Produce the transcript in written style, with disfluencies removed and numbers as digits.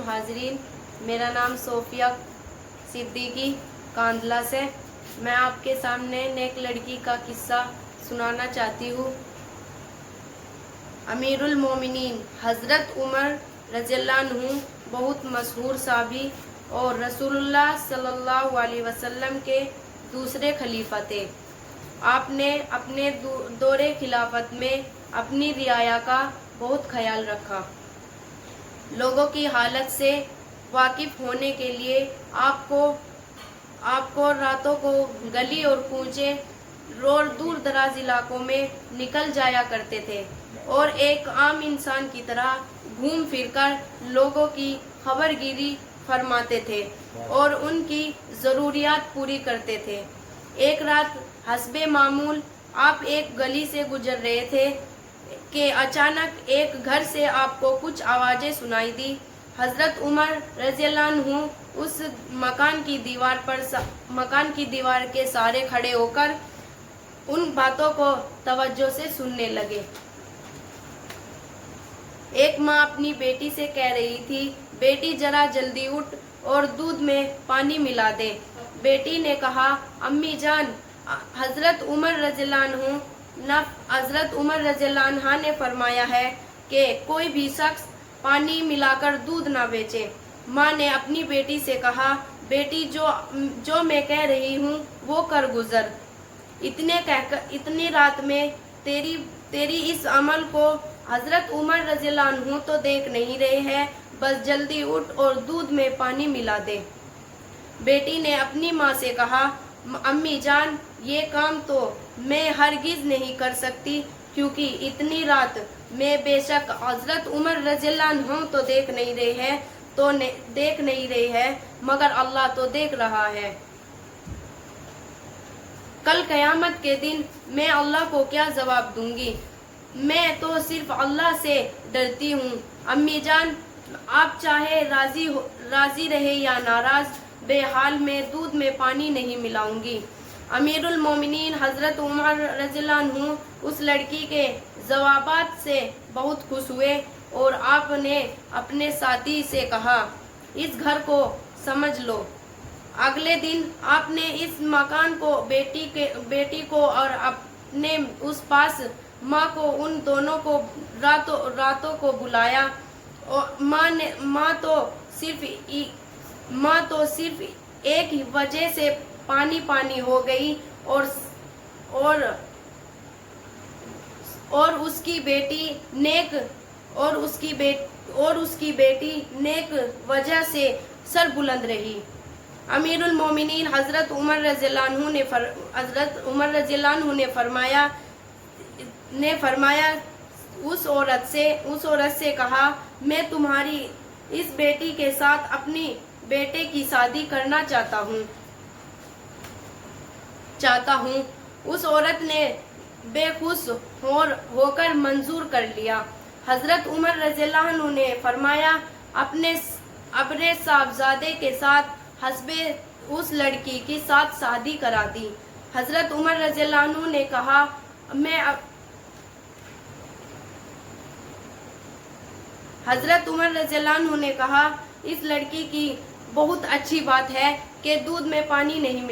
حاضرین، میرا نام صوفیہ صدیقی کاندلہ سے۔ میں آپ کے سامنے نیک لڑکی کا قصہ سنانا چاہتی ہوں۔ امیر المومنین حضرت عمر رضی اللہ عنہ بہت مشہور صحابی اور رسول اللہ صلی اللہ علیہ وسلم کے دوسرے خلیفہ تھے۔ آپ نے اپنے دور خلافت میں اپنی رعایا کا بہت خیال رکھا۔ لوگوں کی حالت سے واقف ہونے کے لیے آپ کو راتوں کو گلی اور کوچے اور دور دراز علاقوں میں نکل جایا کرتے تھے اور ایک عام انسان کی طرح گھوم پھر کر لوگوں کی خبر گیری فرماتے تھے اور ان کی ضروریات پوری کرتے تھے۔ ایک رات حسب معمول آپ ایک گلی سے گزر رہے تھے کہ اچانک ایک گھر سے آپ کو کچھ آوازیں سنائی دی۔ حضرت عمر رضی اللہ عنہ اس مکان کی دیوار کے سہارے کھڑے ہو کر ان باتوں کو توجہ سے سننے لگے۔ ایک ماں اپنی بیٹی سے کہہ رہی تھی، بیٹی ذرا جلدی اٹھ اور دودھ میں پانی ملا دے۔ بیٹی نے کہا، امی جان، حضرت عمر رضی اللہ عنہ نے فرمایا ہے کہ کوئی بھی شخص پانی ملا کر دودھ نہ بیچے۔ ماں نے اپنی بیٹی سے کہا، بیٹی جو میں کہہ رہی ہوں وہ کر گزر۔ اتنی رات میں تیری اس عمل کو حضرت عمر رضی اللہ عنہ تو دیکھ نہیں رہے ہیں، بس جلدی اٹھ اور دودھ میں پانی ملا دے۔ بیٹی نے اپنی ماں سے کہا، امی جان، یہ کام تو میں ہرگز نہیں کر سکتی، کیونکہ اتنی رات میں بے شک حضرت عمر رضی اللہ عنہ تو دیکھ نہیں رہے ہیں مگر اللہ تو دیکھ رہا ہے۔ کل قیامت کے دن میں اللہ کو کیا جواب دوں گی؟ میں تو صرف اللہ سے ڈرتی ہوں۔ امی جان، آپ چاہے راضی رہے یا ناراض، بہرحال میں دودھ میں پانی نہیں ملاؤں گی۔ امیر المومنین حضرت عمر رضی اللہ عنہ اس لڑکی کے جوابات سے بہت خوش ہوئے اور آپ نے اپنے ساتھی سے کہا، اس گھر کو سمجھ لو۔ اگلے دن آپ نے اس مکان کو بیٹی کو اور اپنے اس پاس ماں کو ان دونوں کو راتوں کو بلایا۔ ماں تو صرف ایک وجہ سے پانی ہو گئی اور اس کی بیٹی نیک وجہ سے سر بلند رہی۔ امیر المومنین حضرت عمر رضی اللہ عنہ نے فرمایا اس عورت سے کہا، میں تمہاری اس بیٹی کے ساتھ اپنی بیٹے کی شادی کرنا چاہتا ہوں۔ اس عورت نے بے خوش ہو کر منظور کر لیا۔ حضرت عمر رضی اللہ عنہ نے فرمایا، اپنے صاحبزادے کے ساتھ حسب اس لڑکی کی ساتھ شادی کرا دی۔ حضرت عمر رضی اللہ عنہ نے کہا، اس لڑکی کی بہت اچھی بات ہے کہ دودھ میں پانی نہیں ملا۔